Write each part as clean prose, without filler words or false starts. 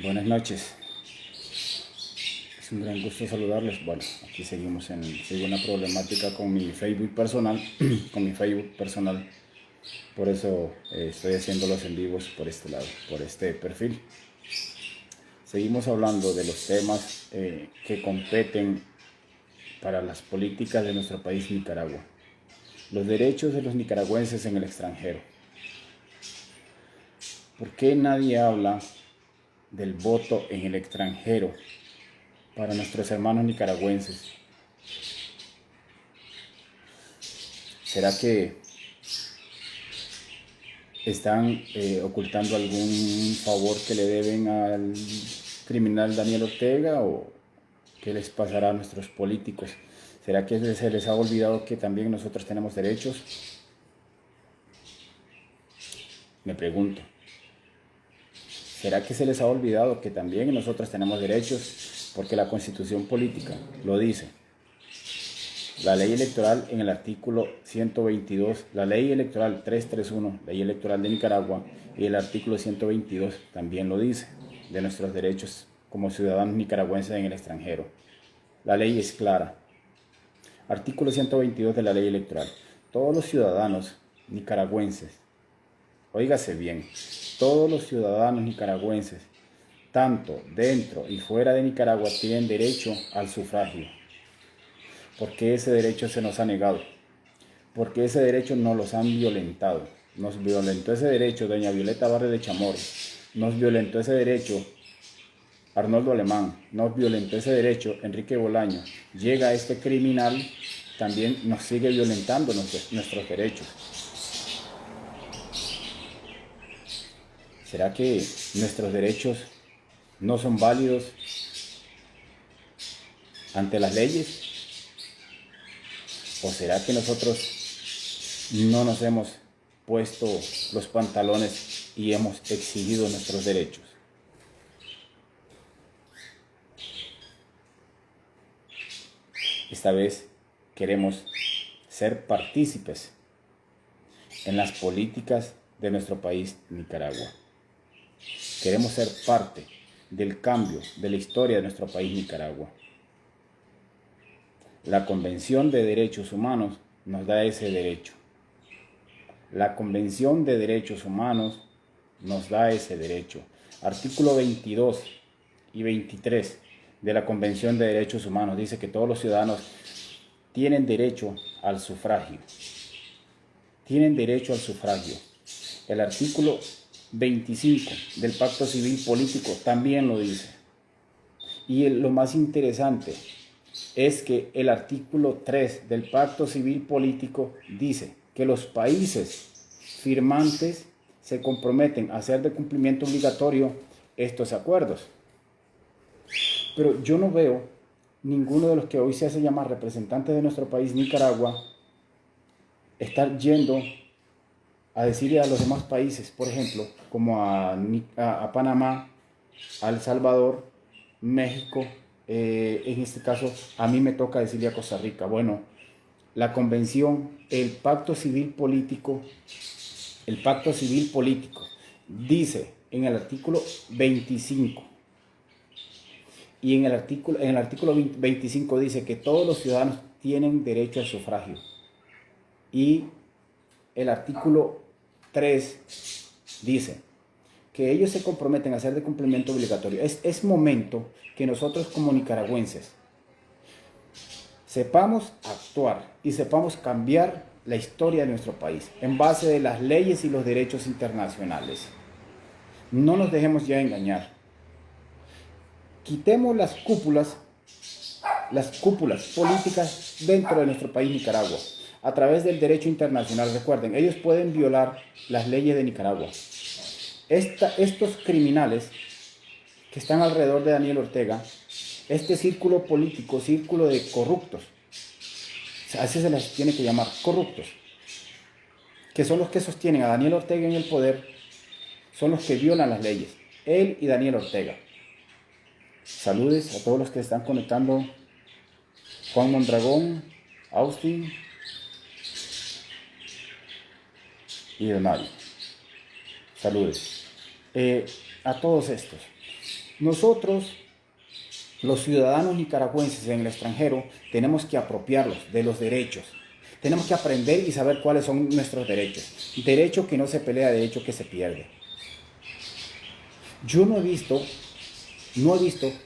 Buenas noches, es un gran gusto saludarles. Bueno, aquí sigo una problemática con mi Facebook personal, por eso estoy haciendo los en vivos por este lado, por este perfil. Seguimos hablando de los temas que competen para las políticas de nuestro país Nicaragua. Los derechos de los nicaragüenses en el extranjero. ¿Por qué nadie habla del voto en el extranjero para nuestros hermanos nicaragüenses? ¿Será que están ocultando algún favor que le deben al criminal Daniel Ortega, o qué les pasará a nuestros políticos? ¿Será que se les ha olvidado que también nosotros tenemos derechos? Me pregunto. ¿Será que se les ha olvidado que también nosotros tenemos derechos? Porque la Constitución política lo dice. La ley electoral en el artículo 122, la ley electoral 331, ley electoral de Nicaragua, y el artículo 122 también lo dice, de nuestros derechos como ciudadanos nicaragüenses en el extranjero. La ley es clara. Artículo 122 de la ley electoral. Todos los ciudadanos nicaragüenses, óigase bien, todos los ciudadanos nicaragüenses, tanto dentro y fuera de Nicaragua, tienen derecho al sufragio. ¿Por qué ese derecho se nos ha negado? Porque ese derecho nos los han violentado. Nos violentó ese derecho doña Violeta Barrio de Chamorro. Nos violentó ese derecho Arnoldo Alemán. Nos violentó ese derecho Enrique Bolaño. Llega este criminal, también nos sigue violentando nuestros derechos. ¿Será que nuestros derechos no son válidos ante las leyes? ¿O será que nosotros no nos hemos puesto los pantalones y hemos exigido nuestros derechos? Esta vez queremos ser partícipes en las políticas de nuestro país, Nicaragua. Queremos ser parte del cambio de la historia de nuestro país, Nicaragua. La Convención de Derechos Humanos nos da ese derecho. La Convención de Derechos Humanos nos da ese derecho. Artículo 22 y 23 de la Convención de Derechos Humanos dice que todos los ciudadanos tienen derecho al sufragio. Tienen derecho al sufragio. El artículo 25 del Pacto Civil Político también lo dice. Y lo más interesante es que el artículo 3 del Pacto Civil Político dice que los países firmantes se comprometen a hacer de cumplimiento obligatorio estos acuerdos. Pero yo no veo ninguno de los que hoy se hace llamar representantes de nuestro país, Nicaragua, estar yendo a decirle a los demás países, por ejemplo, como a Panamá, a El Salvador, México, en este caso a mí me toca decirle a Costa Rica, bueno, la convención, el pacto civil político dice en el artículo 25, y en el artículo 25 dice que todos los ciudadanos tienen derecho al sufragio. Y el artículo 3 dice que ellos se comprometen a hacer de cumplimiento obligatorio. Es momento que nosotros como nicaragüenses sepamos actuar y sepamos cambiar la historia de nuestro país en base de las leyes y los derechos internacionales. No nos dejemos ya engañar. Quitemos las cúpulas políticas dentro de nuestro país, Nicaragua, a través del derecho internacional. Recuerden, ellos pueden violar las leyes de Nicaragua. Estos criminales que están alrededor de Daniel Ortega, este círculo político, círculo de corruptos, así se les tiene que llamar, corruptos, que son los que sostienen a Daniel Ortega en el poder, son los que violan las leyes, él y Daniel Ortega. Saludes a todos los que están conectando. Juan Mondragón, Austin y Donald. Saludes. A todos estos. Nosotros, los ciudadanos nicaragüenses en el extranjero, tenemos que apropiarlos de los derechos. Tenemos que aprender y saber cuáles son nuestros derechos. Derecho que no se pelea, derecho que se pierde. Yo no he visto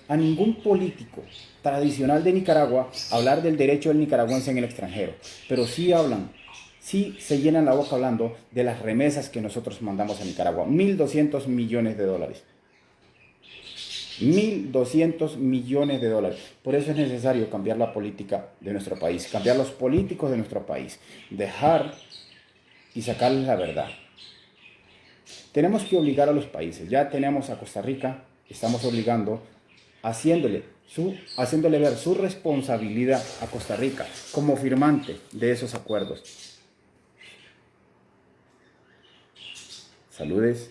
a ningún político tradicional de Nicaragua hablar del derecho del nicaragüense en el extranjero, pero sí se llenan la boca hablando de las remesas que nosotros mandamos a Nicaragua, 1.200 millones de dólares. 1.200 millones de dólares. Por eso es necesario cambiar la política de nuestro país, cambiar los políticos de nuestro país, dejar y sacarles la verdad. Tenemos que obligar a los países. Ya tenemos a Costa Rica, estamos obligando, haciéndole ver su responsabilidad a Costa Rica como firmante de esos acuerdos. Saludes.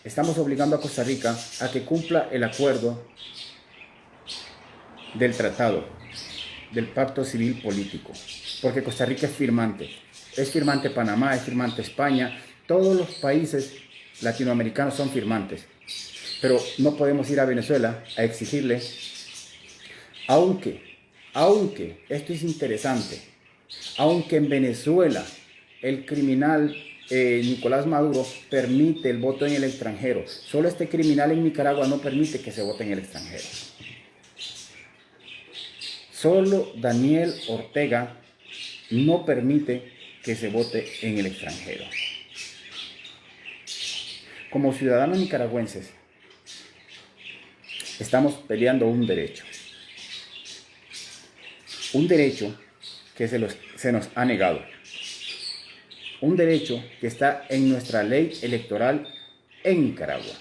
Estamos obligando a Costa Rica a que cumpla el acuerdo del tratado, del pacto civil político, porque Costa Rica es firmante Panamá, es firmante España, todos los países latinoamericanos son firmantes, pero no podemos ir a Venezuela a exigirle, aunque esto es interesante, aunque en Venezuela el criminal Nicolás Maduro permite el voto en el extranjero, solo este criminal en Nicaragua no permite que se vote en el extranjero. Solo Daniel Ortega no permite que se vote en el extranjero. Como ciudadanos nicaragüenses, estamos peleando un derecho que se nos ha negado. Un derecho que está en nuestra ley electoral en Nicaragua.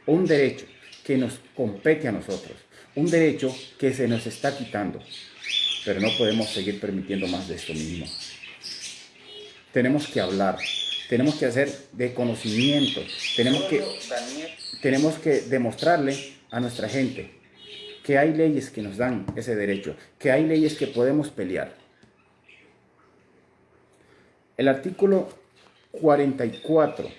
Un derecho que nos compete a nosotros. Un derecho que se nos está quitando. Pero no podemos seguir permitiendo más de esto mismo. Tenemos que hablar. Tenemos que hacer de conocimiento. Tenemos que demostrarle a nuestra gente que hay leyes que nos dan ese derecho. Que hay leyes que podemos pelear. El artículo 44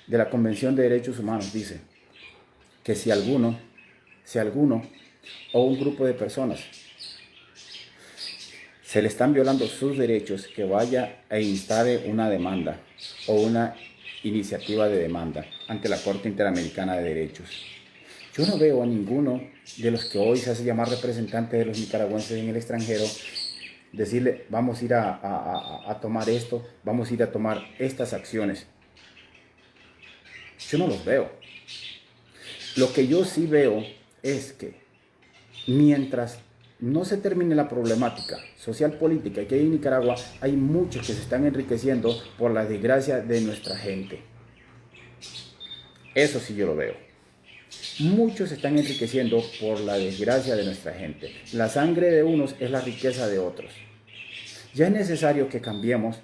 de la Convención de Derechos Humanos dice que si alguno o un grupo de personas se le están violando sus derechos, que vaya e instale una demanda o una iniciativa de demanda ante la Corte Interamericana de Derechos. Yo no veo a ninguno de los que hoy se hace llamar representante de los nicaragüenses en el extranjero decirle, vamos a ir a tomar esto, vamos a ir a tomar estas acciones. Yo no los veo. Lo que yo sí veo es que mientras no se termine la problemática social política que hay en Nicaragua, hay muchos que se están enriqueciendo por la desgracia de nuestra gente. Eso sí yo lo veo. Muchos se están enriqueciendo por la desgracia de nuestra gente. La sangre de unos es la riqueza de otros. Ya es necesario que cambiemos,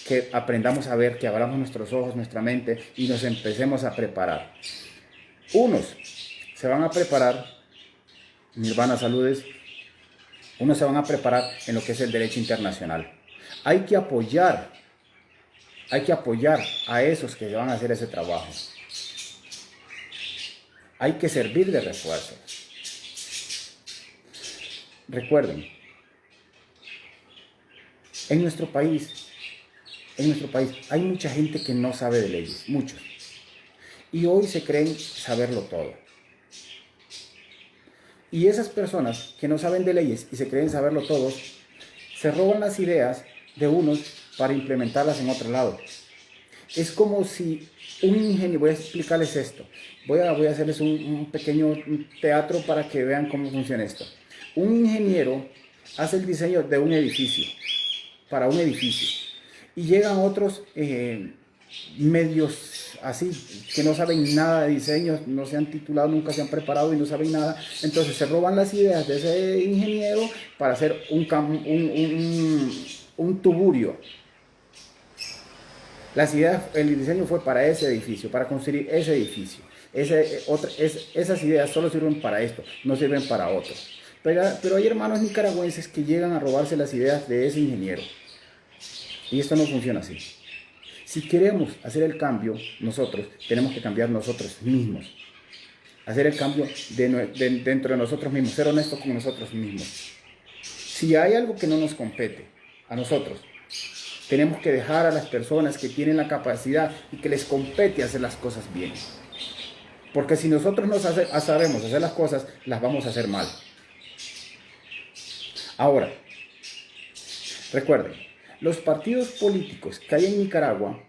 que aprendamos a ver, que abramos nuestros ojos, nuestra mente y nos empecemos a preparar. Unos se van a preparar, Nirvana saludes, unos se van a preparar en lo que es el derecho internacional. Hay que apoyar a esos que van a hacer ese trabajo. Hay que servir de refuerzo. Recuerden, en nuestro país hay mucha gente que no sabe de leyes, muchos. Y hoy se creen saberlo todo. Y esas personas que no saben de leyes y se creen saberlo todo, se roban las ideas de unos para implementarlas en otro lado. Es como si un ingeniero, voy a explicarles esto, voy a hacerles un pequeño teatro para que vean cómo funciona esto. Un ingeniero hace el diseño de un edificio, para un edificio, y llegan otros medios así, que no saben nada de diseño, no se han titulado, nunca se han preparado y no saben nada, entonces se roban las ideas de ese ingeniero para hacer un tuburio. El diseño fue para ese edificio, para construir ese edificio. Esas ideas solo sirven para esto, no sirven para otro. Pero hay hermanos nicaragüenses que llegan a robarse las ideas de ese ingeniero. Y esto no funciona así. Si queremos hacer el cambio, nosotros tenemos que cambiar nosotros mismos. Hacer el cambio dentro de nosotros mismos, ser honestos con nosotros mismos. Si hay algo que no nos compete a nosotros, tenemos que dejar a las personas que tienen la capacidad y que les compete hacer las cosas bien. Porque si nosotros no sabemos hacer las cosas, las vamos a hacer mal. Ahora, recuerden, los partidos políticos que hay en Nicaragua,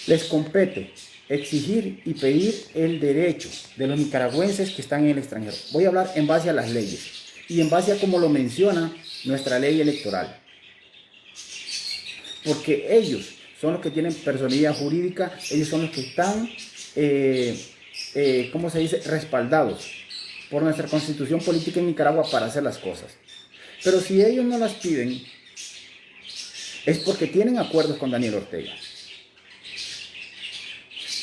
les compete exigir y pedir el derecho de los nicaragüenses que están en el extranjero. Voy a hablar en base a las leyes y en base a cómo lo menciona nuestra ley electoral. Porque ellos son los que tienen personalidad jurídica, ellos son los que están, respaldados por nuestra constitución política en Nicaragua para hacer las cosas. Pero si ellos no las piden, es porque tienen acuerdos con Daniel Ortega.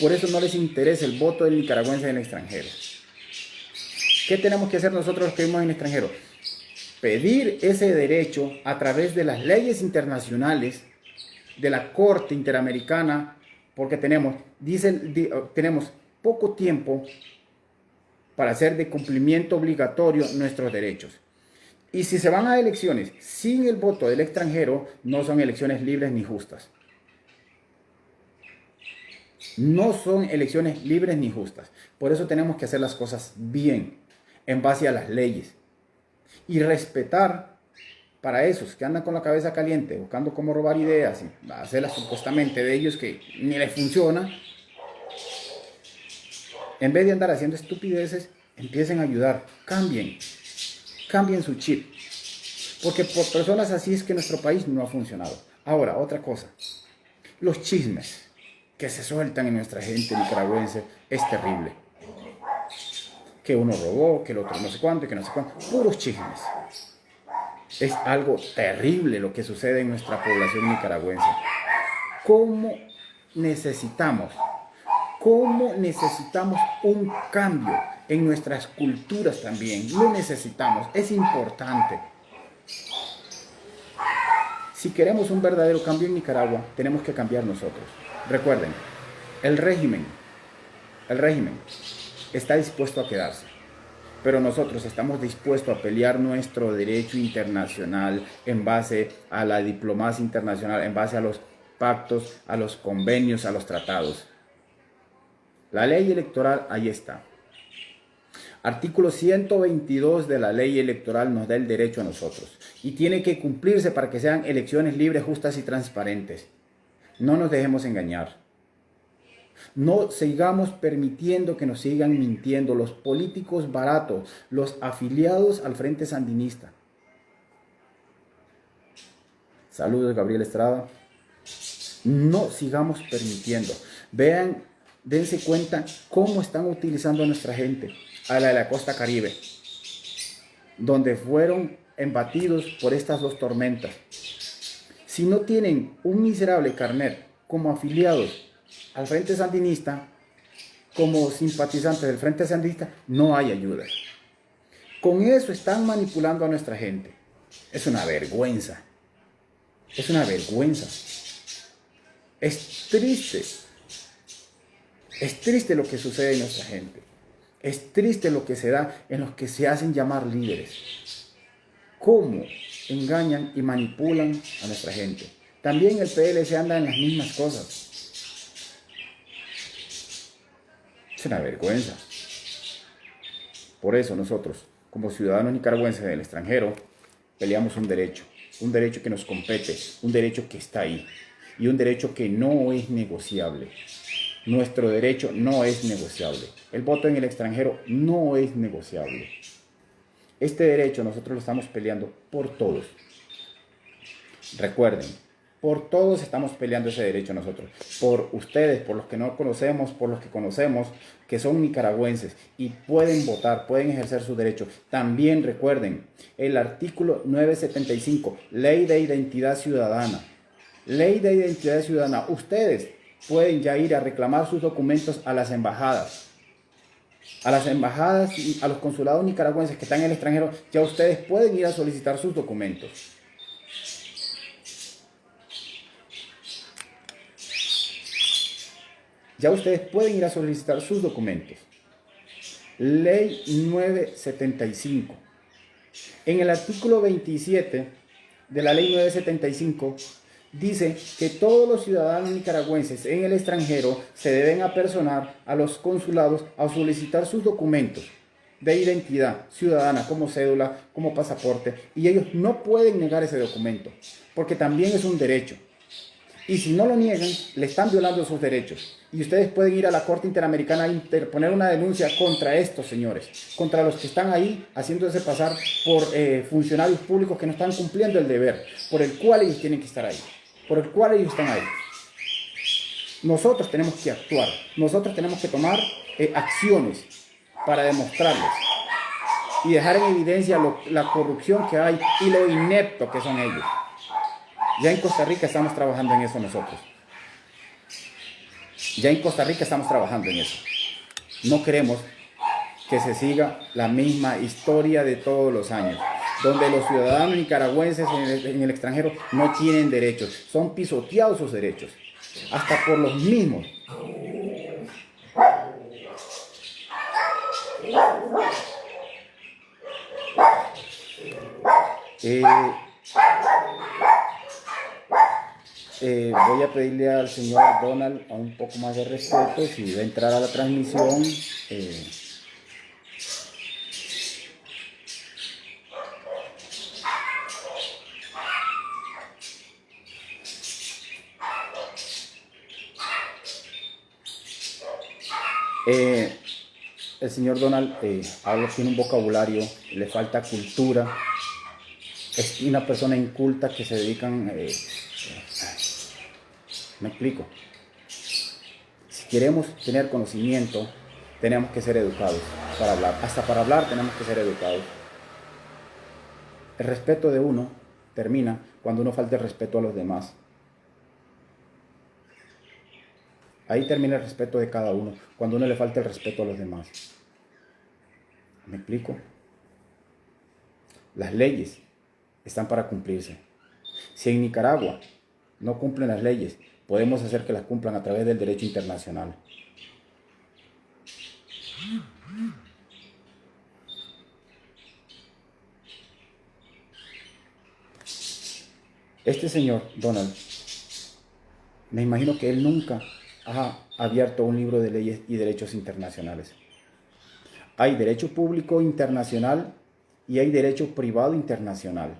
Por eso no les interesa el voto del nicaragüense en el extranjero. ¿Qué tenemos que hacer nosotros los que vivimos en el extranjero? Pedir ese derecho a través de las leyes internacionales, de la Corte Interamericana, porque tenemos poco tiempo para hacer de cumplimiento obligatorio nuestros derechos. Y si se van a elecciones sin el voto del extranjero, no son elecciones libres ni justas. No son elecciones libres ni justas. Por eso tenemos que hacer las cosas bien, en base a las leyes. Y respetar para esos que andan con la cabeza caliente, buscando cómo robar ideas y hacerlas supuestamente de ellos que ni les funciona. En vez de andar haciendo estupideces, empiecen a ayudar. Cambien su chip. Porque por personas así es que nuestro país no ha funcionado. Ahora, otra cosa. Los chismes que se sueltan en nuestra gente nicaragüense es terrible. Que uno robó, que el otro no sé cuánto, que no sé cuánto. Puros chismes. Es algo terrible lo que sucede en nuestra población nicaragüense. ¿Cómo necesitamos un cambio en nuestras culturas también? Lo necesitamos, es importante. Si queremos un verdadero cambio en Nicaragua, tenemos que cambiar nosotros. Recuerden, el régimen está dispuesto a quedarse, pero nosotros estamos dispuestos a pelear nuestro derecho internacional en base a la diplomacia internacional, en base a los pactos, a los convenios, a los tratados. La ley electoral ahí está. Artículo 122 de la ley electoral nos da el derecho a nosotros y tiene que cumplirse para que sean elecciones libres, justas y transparentes. No nos dejemos engañar. No sigamos permitiendo que nos sigan mintiendo los políticos baratos, los afiliados al Frente Sandinista. Saludos, Gabriel Estrada. No sigamos permitiendo. Dense cuenta cómo están utilizando a nuestra gente, a la de la costa Caribe, donde fueron embatidos por estas dos tormentas. Si no tienen un miserable carnet como afiliados al Frente Sandinista, como simpatizantes del Frente Sandinista, no hay ayuda. Con eso están manipulando a nuestra gente. Es una vergüenza. Es una vergüenza. Es triste. Es triste lo que sucede en nuestra gente. Es triste lo que se da en los que se hacen llamar líderes. Cómo engañan y manipulan a nuestra gente. También el PLC anda en las mismas cosas. Es una vergüenza. Por eso nosotros, como ciudadanos nicaragüenses del extranjero, peleamos un derecho que nos compete, un derecho que está ahí y un derecho que no es negociable. Nuestro derecho no es negociable. El voto en el extranjero no es negociable. Este derecho nosotros lo estamos peleando por todos. Recuerden, por todos estamos peleando ese derecho nosotros. Por ustedes, por los que no conocemos, por los que conocemos, que son nicaragüenses y pueden votar, pueden ejercer su derecho. También recuerden el artículo 975, Ley de Identidad Ciudadana. Ley de Identidad Ciudadana. Ustedes pueden ya ir a reclamar sus documentos a las embajadas. A las embajadas y a los consulados nicaragüenses que están en el extranjero, ya ustedes pueden ir a solicitar sus documentos. Ya ustedes pueden ir a solicitar sus documentos. Ley 975. En el artículo 27 de la ley 975 dice que todos los ciudadanos nicaragüenses en el extranjero se deben apersonar a los consulados a solicitar sus documentos de identidad ciudadana, como cédula, como pasaporte, y ellos no pueden negar ese documento, porque también es un derecho. Y si no lo niegan, le están violando sus derechos. Y ustedes pueden ir a la Corte Interamericana a interponer una denuncia contra estos señores, contra los que están ahí haciéndose pasar por funcionarios públicos que no están cumpliendo el deber por el cual ellos tienen que estar ahí, por el cual ellos están ahí. Nosotros tenemos que actuar, nosotros tenemos que tomar acciones para demostrarles y dejar en evidencia la corrupción que hay y lo inepto que son ellos. Ya en Costa Rica estamos trabajando en eso nosotros. Ya en Costa Rica estamos trabajando en eso. No queremos que se siga la misma historia de todos los años, donde los ciudadanos nicaragüenses en el extranjero no tienen derechos, son pisoteados sus derechos, hasta por los mismos. Voy a pedirle al señor Donald a un poco más de respeto, si va a entrar a la transmisión. El señor Donald tiene un vocabulario, le falta cultura, es una persona inculta que se dedican... me explico. Si queremos tener conocimiento, tenemos que ser educados para hablar. Hasta para hablar tenemos que ser educados. El respeto de uno termina cuando uno falta el respeto a los demás. Ahí termina el respeto de cada uno, cuando uno le falta el respeto a los demás. ¿Me explico? Las leyes están para cumplirse. Si en Nicaragua no cumplen las leyes, podemos hacer que las cumplan a través del derecho internacional. Este señor, Donald, me imagino que él nunca ha abierto un libro de leyes y derechos internacionales. Hay derecho público internacional y hay derecho privado internacional.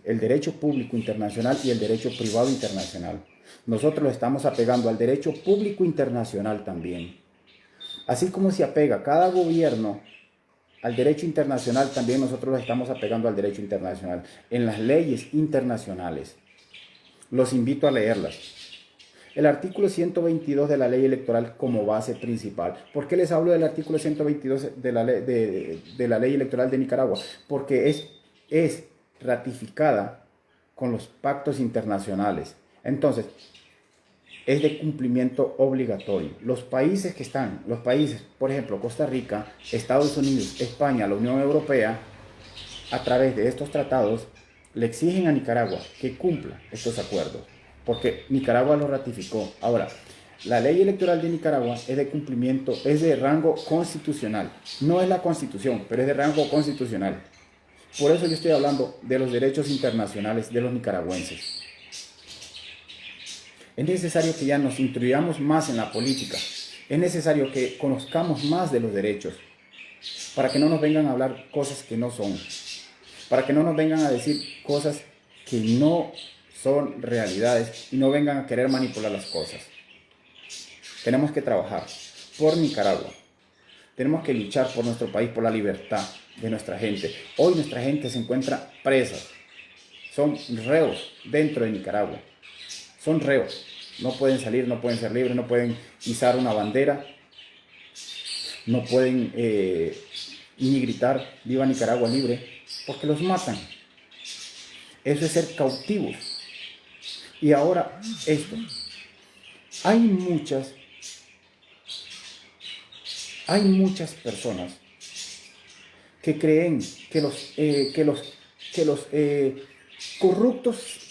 El derecho público internacional y el derecho privado internacional. Nosotros lo estamos apegando al derecho público internacional también. Así como se apega cada gobierno al derecho internacional, también nosotros lo estamos apegando al derecho internacional, en las leyes internacionales. Los invito a leerlas. El artículo 122 de la ley electoral como base principal. ¿Por qué les hablo del artículo 122 de la ley electoral de Nicaragua? Porque es ratificada con los pactos internacionales. Entonces, es de cumplimiento obligatorio. Los países, por ejemplo, Costa Rica, Estados Unidos, España, la Unión Europea, a través de estos tratados, le exigen a Nicaragua que cumpla estos acuerdos, porque Nicaragua lo ratificó. Ahora, la ley electoral de Nicaragua es de cumplimiento, es de rango constitucional. No es la Constitución, pero es de rango constitucional. Por eso yo estoy hablando de los derechos internacionales de los nicaragüenses. Es necesario que ya nos instruyamos más en la política. Es necesario que conozcamos más de los derechos, para que no nos vengan a hablar cosas que no son, para que no nos vengan a decir cosas que no son realidades y no vengan a querer manipular las cosas. Tenemos que trabajar por Nicaragua. Tenemos que luchar por nuestro país, por la libertad de nuestra gente. Hoy nuestra gente se encuentra presa. Son reos dentro de Nicaragua. Son reos. No pueden salir, no pueden ser libres, no pueden izar una bandera. No pueden ni gritar "Viva Nicaragua libre", porque los matan. Eso es ser cautivos. Y ahora esto. Hay muchas Hay muchas personas que creen que los corruptos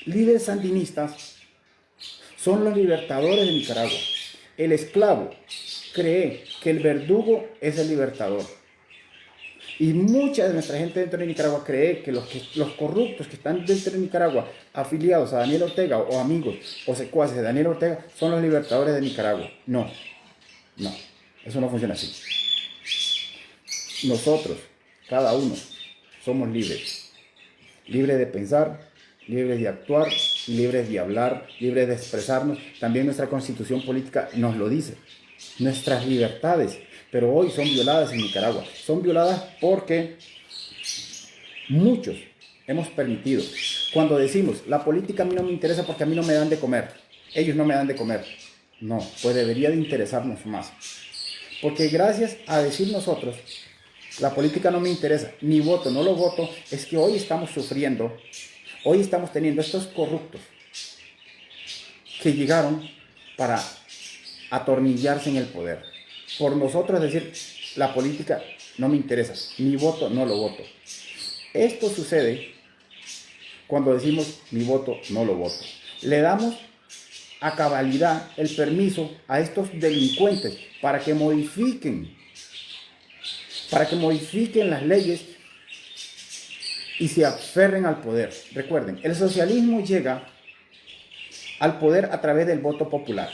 líderes sandinistas son los libertadores de Nicaragua. El esclavo cree que el verdugo es el libertador. Y mucha de nuestra gente dentro de Nicaragua cree que los corruptos que están dentro de Nicaragua, afiliados a Daniel Ortega o amigos o secuaces de Daniel Ortega, son los libertadores de Nicaragua. No, eso no funciona así. Nosotros, cada uno, somos libres. Libres de pensar, libres de actuar, libres de hablar, libres de expresarnos. También nuestra constitución política nos lo dice. Nuestras libertades, pero hoy son violadas en Nicaragua. Son violadas porque muchos hemos permitido. Cuando decimos, la política a mí no me interesa porque a mí no me dan de comer. Ellos no me dan de comer. No, pues debería de interesarnos más. Porque gracias a decir nosotros, la política no me interesa, ni voto, no lo voto, es que hoy estamos sufriendo, hoy estamos teniendo estos corruptos que llegaron para atornillarse en el poder. Por nosotros decir, la política no me interesa, mi voto no lo voto. Esto sucede cuando decimos, mi voto no lo voto. Le damos a cabalidad el permiso a estos delincuentes para que modifiquen las leyes y se aferren al poder. Recuerden, el socialismo llega al poder a través del voto popular.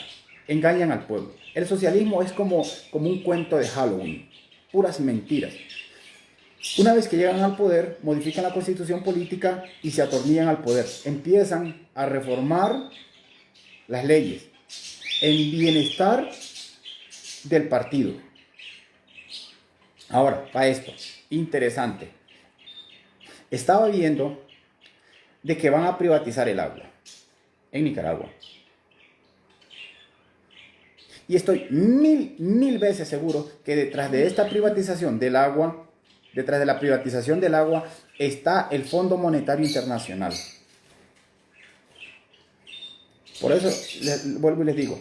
Engañan al pueblo. El socialismo es como un cuento de Halloween, puras mentiras. Una vez que llegan al poder, modifican la constitución política y se atornillan al poder. Empiezan a reformar las leyes en bienestar del partido. Ahora, para esto, interesante. Estaba viendo de que van a privatizar el agua en Nicaragua. Y estoy mil veces seguro que detrás de esta privatización del agua, está el Fondo Monetario Internacional. Por eso vuelvo y les digo,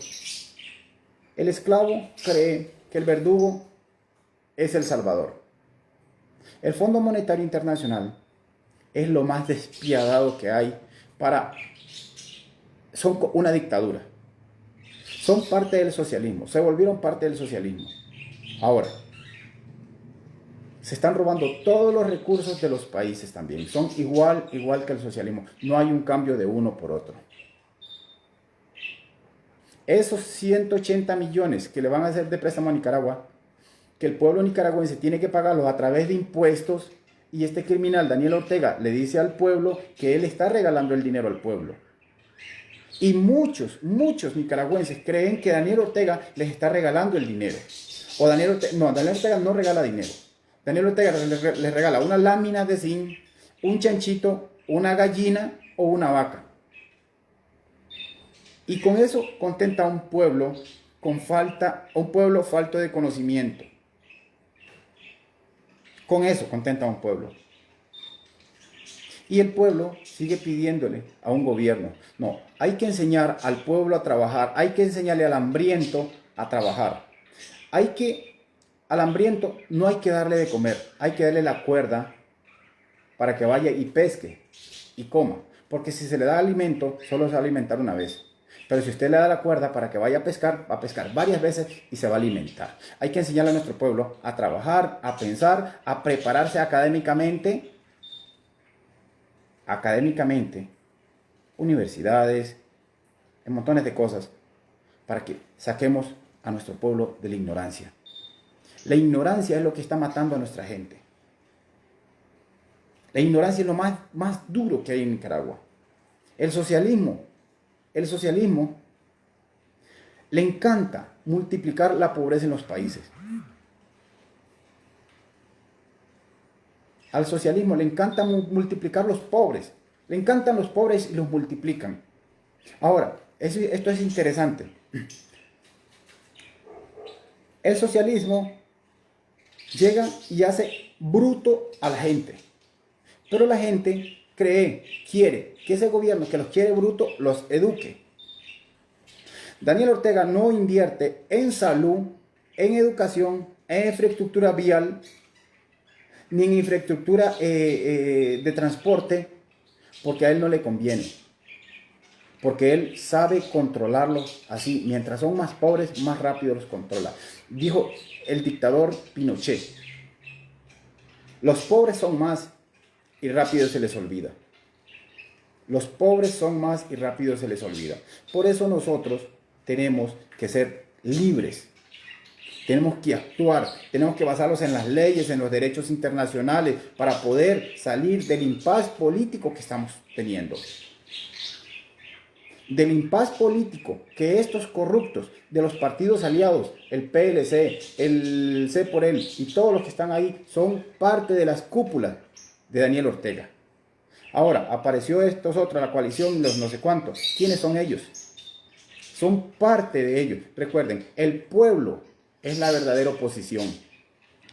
el esclavo cree que el verdugo es el salvador. El Fondo Monetario Internacional es lo más despiadado que hay son una dictadura. Son parte del socialismo, se volvieron parte del socialismo. Ahora, se están robando todos los recursos de los países también. Son igual que el socialismo. No hay un cambio de uno por otro. Esos 180 millones que le van a hacer de préstamo a Nicaragua, que el pueblo nicaragüense tiene que pagarlos a través de impuestos, y este criminal Daniel Ortega le dice al pueblo que él está regalando el dinero al pueblo. Y muchos nicaragüenses creen que Daniel Ortega les está regalando el dinero. Daniel Ortega no regala dinero. Daniel Ortega les regala una lámina de zinc, un chanchito, una gallina o una vaca. Y con eso contenta a un pueblo falto de conocimiento. Con eso contenta a un pueblo. Y el pueblo sigue pidiéndole a un gobierno. No, hay que enseñar al pueblo a trabajar. Hay que enseñarle al hambriento a trabajar. Al hambriento no hay que darle de comer. Hay que darle la cuerda para que vaya y pesque y coma. Porque si se le da alimento, solo se va a alimentar una vez. Pero si usted le da la cuerda para que vaya a pescar, va a pescar varias veces y se va a alimentar. Hay que enseñarle a nuestro pueblo a trabajar, a pensar, a prepararse académicamente, universidades, en montones de cosas, para que saquemos a nuestro pueblo de la ignorancia. La ignorancia es lo que está matando a nuestra gente. La ignorancia es lo más duro que hay en Nicaragua. El socialismo le encanta multiplicar la pobreza en los países. Al socialismo le encanta multiplicar los pobres. Le encantan los pobres y los multiplican. Ahora, esto es interesante. El socialismo llega y hace bruto a la gente. Pero la gente quiere que ese gobierno que los quiere bruto los eduque. Daniel Ortega no invierte en salud, en educación, en infraestructura vial, ni en infraestructura de transporte, porque a él no le conviene. Porque él sabe controlarlos así. Mientras son más pobres, más rápido los controla. Dijo el dictador Pinochet: los pobres son más y rápido se les olvida. Los pobres son más y rápido se les olvida. Por eso nosotros tenemos que ser libres. Tenemos que actuar, tenemos que basarnos en las leyes, en los derechos internacionales, para poder salir del impasse político que estamos teniendo. Del impasse político que estos corruptos de los partidos aliados, el PLC, el C por él y todos los que están ahí, son parte de las cúpulas de Daniel Ortega. Ahora, apareció estos otros, la coalición, los no sé cuántos. ¿Quiénes son ellos? Son parte de ellos. Recuerden, el pueblo es la verdadera oposición.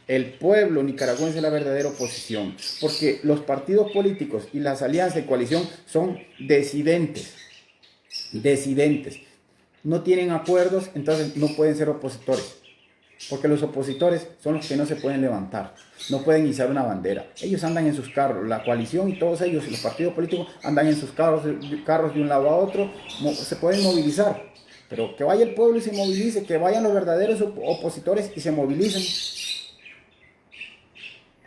El pueblo nicaragüense es la verdadera oposición. Porque los partidos políticos y las alianzas de coalición son decidentes. Decidentes. No tienen acuerdos, entonces no pueden ser opositores. Porque los opositores son los que no se pueden levantar, no pueden izar una bandera. Ellos andan en sus carros, la coalición y todos ellos, los partidos políticos, andan en sus carros de un lado a otro, se pueden movilizar. Pero que vaya el pueblo y se movilice, que vayan los verdaderos opositores y se movilicen.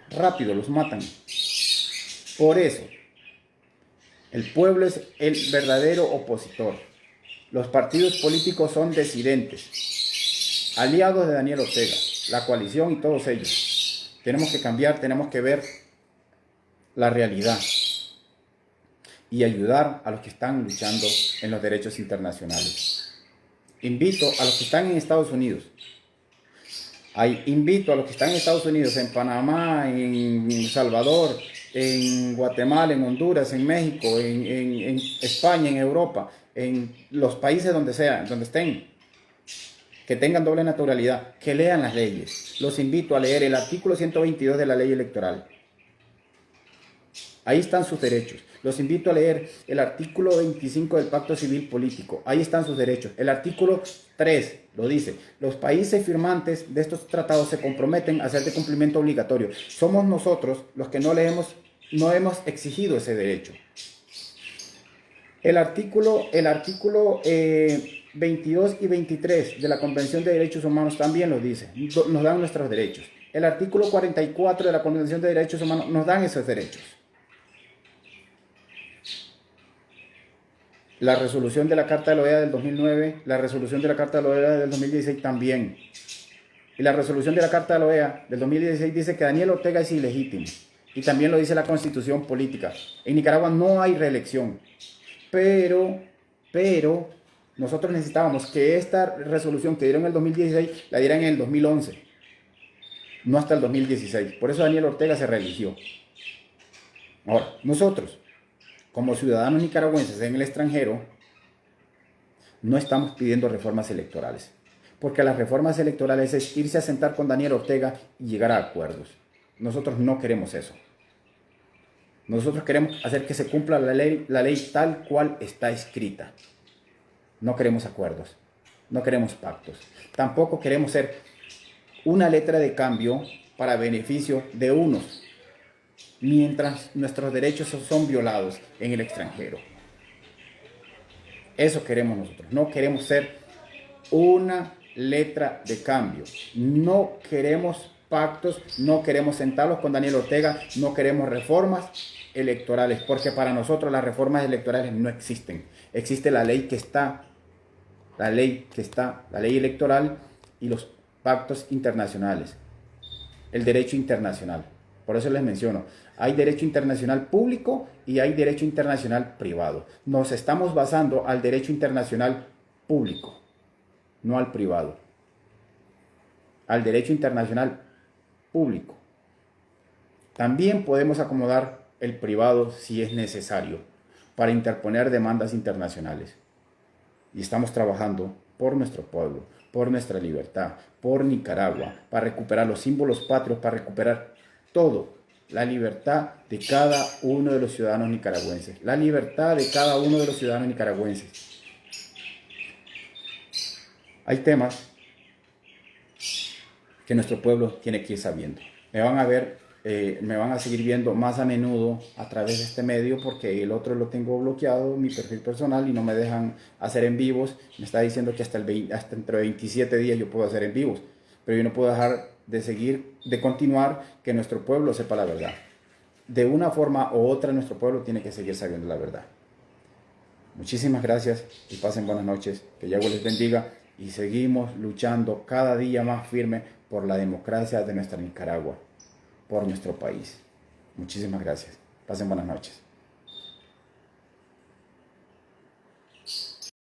Rápido, los matan. Por eso, el pueblo es el verdadero opositor. Los partidos políticos son disidentes, aliados de Daniel Ortega, la coalición y todos ellos. Tenemos que cambiar, tenemos que ver la realidad y ayudar a los que están luchando en los derechos internacionales. Invito a los que están en Estados Unidos, invito a los que están en Estados Unidos, en Panamá, en El Salvador, en Guatemala, en Honduras, en México, en España, en Europa, en los países donde sean, donde estén, que tengan doble naturalidad, que lean las leyes. Los invito a leer el artículo 122 de la ley electoral. Ahí están sus derechos. Los invito a leer el artículo 25 del Pacto Civil Político. Ahí están sus derechos. El artículo 3 lo dice: los países firmantes de estos tratados se comprometen a hacer de cumplimiento obligatorio. Somos nosotros los que no hemos exigido ese derecho. El artículo 22 y 23 de la Convención de Derechos Humanos también lo dice. Nos dan nuestros derechos. El artículo 44 de la Convención de Derechos Humanos nos dan esos derechos. La resolución de la Carta de la OEA del 2009, la resolución de la Carta de la OEA del 2016 también. Y la resolución de la Carta de la OEA del 2016 dice que Daniel Ortega es ilegítimo. Y también lo dice la Constitución Política. En Nicaragua no hay reelección. Pero nosotros necesitábamos que esta resolución que dieron en el 2016 la dieran en el 2011. No hasta el 2016. Por eso Daniel Ortega se reeligió. Ahora, nosotros, como ciudadanos nicaragüenses en el extranjero, no estamos pidiendo reformas electorales, porque las reformas electorales es irse a sentar con Daniel Ortega y llegar a acuerdos. Nosotros no queremos eso. Nosotros queremos hacer que se cumpla la ley tal cual está escrita. No queremos acuerdos, no queremos pactos. Tampoco queremos ser una letra de cambio para beneficio de unos, mientras nuestros derechos son violados en el extranjero. Eso queremos nosotros. No queremos ser una letra de cambio. No queremos pactos, no queremos sentarlos con Daniel Ortega, no queremos reformas electorales, porque para nosotros las reformas electorales no existen. Existe la ley que está, la ley electoral y los pactos internacionales, el derecho internacional. Por eso les menciono, hay derecho internacional público y hay derecho internacional privado. Nos estamos basando al derecho internacional público, no al privado. Al derecho internacional público. También podemos acomodar el privado si es necesario para interponer demandas internacionales. Y estamos trabajando por nuestro pueblo, por nuestra libertad, por Nicaragua, para recuperar los símbolos patrios, para recuperar todo, la libertad de cada uno de los ciudadanos nicaragüenses, la libertad de cada uno de los ciudadanos nicaragüenses. Hay temas que nuestro pueblo tiene que ir sabiendo. Me van a ver, me van a seguir viendo más a menudo a través de este medio porque el otro lo tengo bloqueado, mi perfil personal, y no me dejan hacer en vivos. Me está diciendo que hasta entre 27 días yo puedo hacer en vivos, pero yo no puedo dejar de seguir, de continuar, que nuestro pueblo sepa la verdad. De una forma u otra, nuestro pueblo tiene que seguir sabiendo la verdad. Muchísimas gracias y pasen buenas noches. Que Yahweh les bendiga y seguimos luchando cada día más firme por la democracia de nuestra Nicaragua, por nuestro país. Muchísimas gracias. Pasen buenas noches.